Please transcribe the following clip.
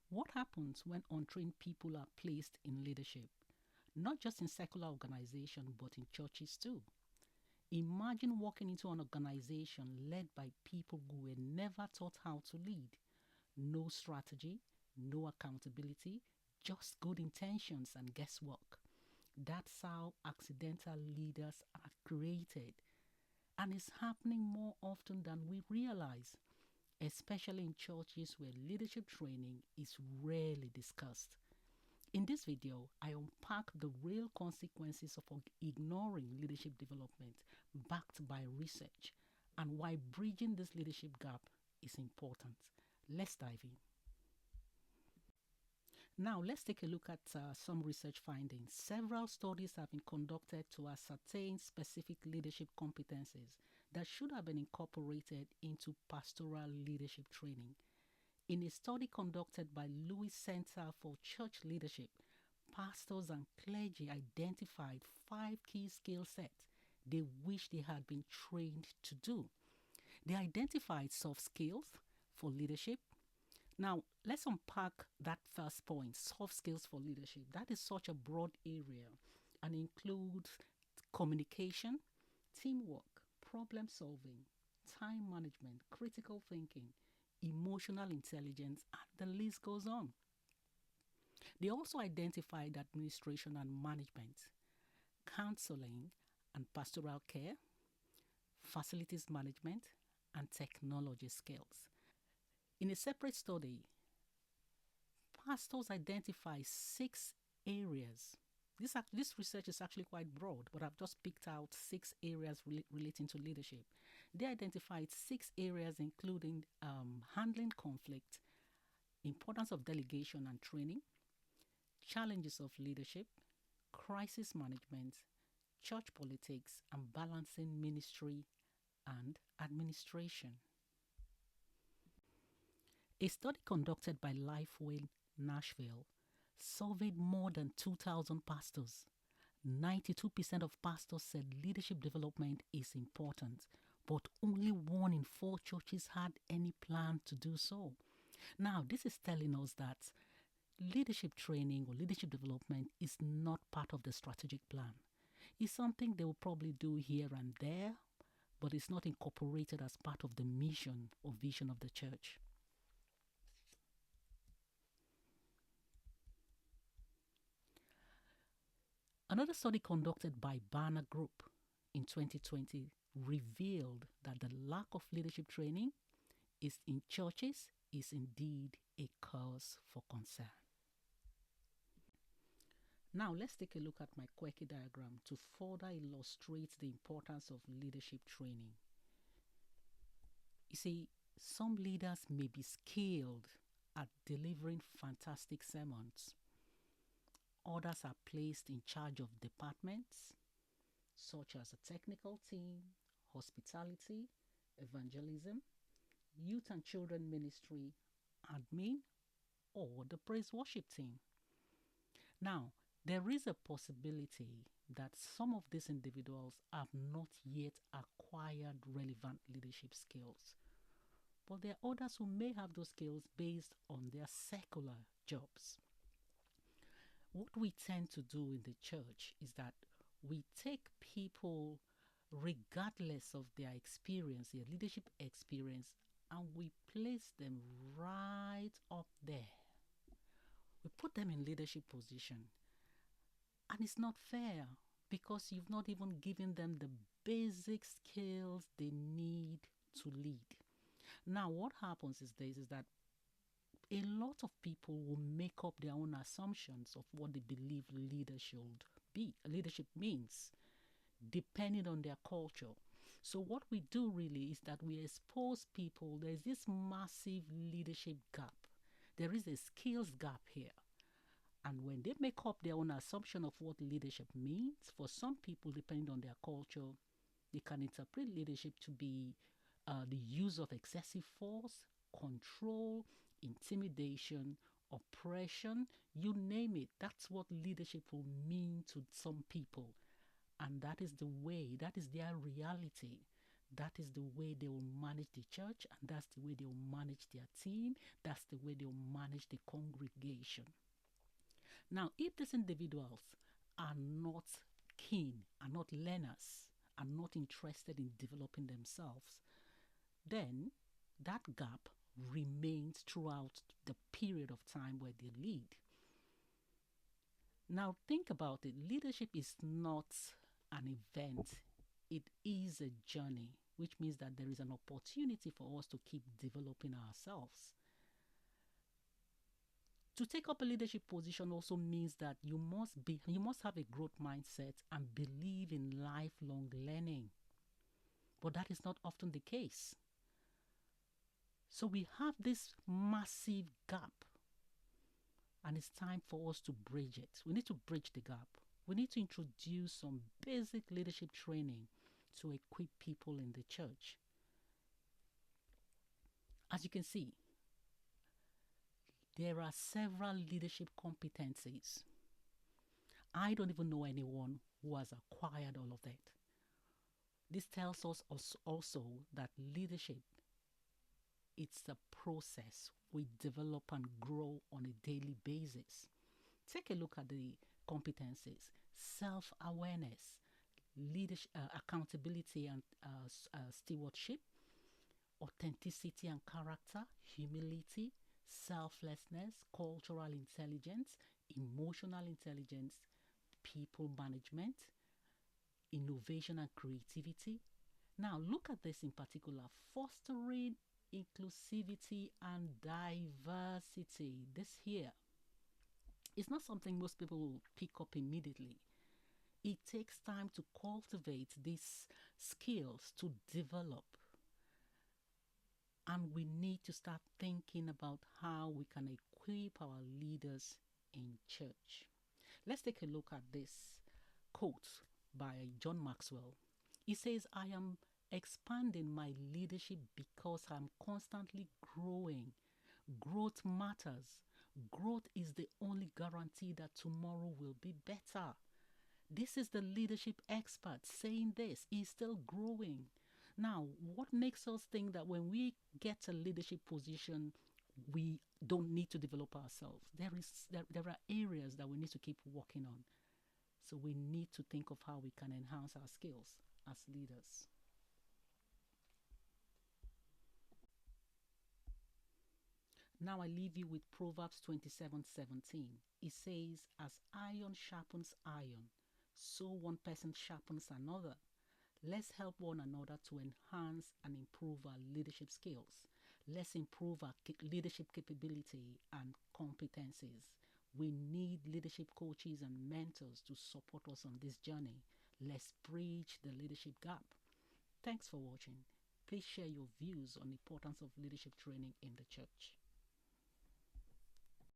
What happens when untrained people are placed in leadership? Not just in secular organizations, but in churches too. Imagine walking into an organization led by people who were never taught how to lead. No strategy, no accountability, just good intentions and guesswork. That's how accidental leaders are created. And it's happening more often than we realize, especially in churches where leadership training is rarely discussed. In this video, I unpack the real consequences of ignoring leadership development backed by research and why bridging this leadership gap is important. Let's dive in. Now, let's take a look at some research findings. Several studies have been conducted to ascertain specific leadership competencies that should have been incorporated into pastoral leadership training. In a study conducted by Lewis Center for Church Leadership, pastors and clergy identified 5 key skill sets they wish they had been trained to do. They identified soft skills for leadership. Now, let's unpack that first point, soft skills for leadership. That is such a broad area and includes communication, teamwork, problem solving, time management, critical thinking, emotional intelligence, and the list goes on. They also identified administration and management, counseling and pastoral care, facilities management, and technology skills. In a separate study, pastors identify 6 areas. This research is actually quite broad, but I've just picked out 6 areas relating to leadership. They identified 6 areas including handling conflict, importance of delegation and training, challenges of leadership, crisis management, church politics, and balancing ministry and administration. A study conducted by Lifeway Nashville surveyed more than 2,000 pastors. 92% of pastors said leadership development is important, but only 1 in 4 churches had any plan to do so. Now, this is telling us that leadership training or leadership development is not part of the strategic plan. It's something they will probably do here and there, but it's not incorporated as part of the mission or vision of the church. Another study conducted by Banner Group in 2020 revealed that the lack of leadership training in churches is indeed a cause for concern. Now let's take a look at my quirky diagram to further illustrate the importance of leadership training. You see, some leaders may be skilled at delivering fantastic sermons. Others are placed in charge of departments such as a technical team, hospitality, evangelism, youth and children ministry, admin, or the praise worship team. Now, there is a possibility that some of these individuals have not yet acquired relevant leadership skills, but there are others who may have those skills based on their secular jobs. What we tend to do in the church is that we take people, regardless of their experience, their leadership experience, and we place them right up there. We put them in leadership position. And it's not fair because you've not even given them the basic skills they need to lead. Now, what happens is that a lot of people will make up their own assumptions of what they believe leadership means, depending on their culture. So what we do really is that we expose people. There's this massive leadership gap. There is a skills gap here. And when they make up their own assumption of what leadership means, for some people, depending on their culture, they can interpret leadership to be the use of excessive force, control, intimidation, oppression, you name it. That's what leadership will mean to some people. And that is the way, that is their reality. That is the way they will manage the church, and that's the way they will manage their team. That's the way they will manage the congregation. Now, if these individuals are not keen, are not learners, are not interested in developing themselves, then that gap remains throughout the period of time where they lead. Now, think about it. Leadership is not an event, it is a journey, which means that there is an opportunity for us to keep developing ourselves. To take up a leadership position also means that you must have a growth mindset and believe in lifelong learning. But that is not often the case. So we have this massive gap, and it's time for us to bridge it. We need to bridge the gap. We need to introduce some basic leadership training to equip people in the church. As you can see, there are several leadership competencies. I don't even know anyone who has acquired all of that. This tells us also that leadership, it's a process we develop and grow on a daily basis. Take a look at the competencies: self-awareness, leadership, accountability and stewardship, authenticity and character, humility, selflessness, cultural intelligence, emotional intelligence, people management, innovation and creativity. Now, look at this in particular: fostering inclusivity and diversity. This here is not something most people will pick up immediately. It takes time to cultivate these skills, to develop. And we need to start thinking about how we can equip our leaders in church. Let's take a look at this quote by John Maxwell. He says, "I am expanding my leadership because I'm constantly growing. Growth matters. Growth is the only guarantee that tomorrow will be better." This is the leadership expert saying this. He's still growing. Now, what makes us think that when we get a leadership position, we don't need to develop ourselves? There are areas that we need to keep working on. So we need to think of how we can enhance our skills as leaders. Now I leave you with Proverbs 27:17. It says, "As iron sharpens iron, so one person sharpens another." Let's help one another to enhance and improve our leadership skills. Let's improve our leadership capability and competencies. We need leadership coaches and mentors to support us on this journey. Let's bridge the leadership gap. Thanks for watching. Please share your views on the importance of leadership training in the church.